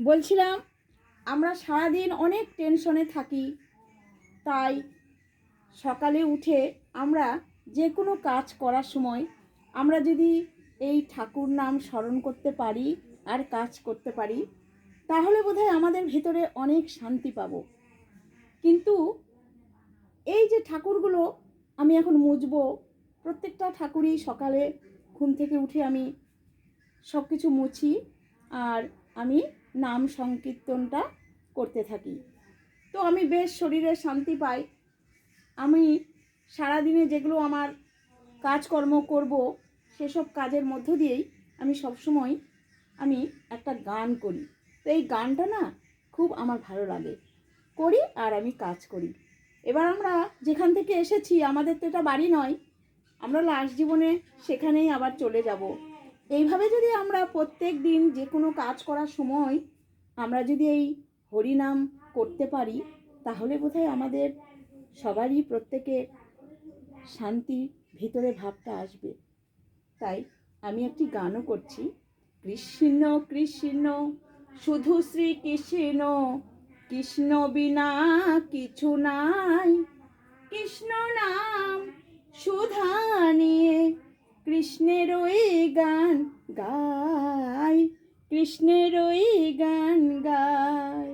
বলছিলাম আমরা সারাদিন অনেক টেনশনে থাকি, তাই সকালে উঠে আমরা যে কোনো কাজ করার সময় আমরা যদি এই ঠাকুর নাম স্মরণ করতে পারি আর কাজ করতে পারি, তাহলে বোধহয় আমাদের ভেতরে অনেক শান্তি পাবো। কিন্তু এই যে ঠাকুরগুলো আমি এখন মুছবো, প্রত্যেকটা ঠাকুরই সকালে ঘুম থেকে উঠে আমি সব কিছু মুছি আর আমি নাম সংকীর্তনটা করতে থাকি। তো আমি বেশ শরীরে শান্তি পাই। আমি সারাদিনে যেগুলো আমার কাজকর্ম করব, সেসব কাজের মধ্য দিয়েই আমি সবসময় একটা গান করি। তো এই গানটা না খুব আমার ভালো লাগে, করি আর আমি কাজ করি। এবার আমরা যেখান থেকে এসেছি, আমাদের তো এটা বাড়ি নয়, আমরা লাস্ট জীবনে সেখানেই আবার চলে যাব। এইভাবে যদি আমরা প্রত্যেক দিন যে কোনো কাজ করার সময় আমরা যদি এই হরিনাম করতে পারি, তাহলে বোধহয় আমাদের সবারই প্রত্যেকের শান্তি ভিতরে ভাবটা আসবে। তাই আমি একটি গানও করছি। কৃষ্ণ কৃষ্ণ শুধু শ্রী কৃষ্ণ, কৃষ্ণ বিনা কিছু নাই। কৃষ্ণ নাম সুধা নিয়ে কৃষ্ণের ওই গান গাই, কৃষ্ণের ওই গান গাই।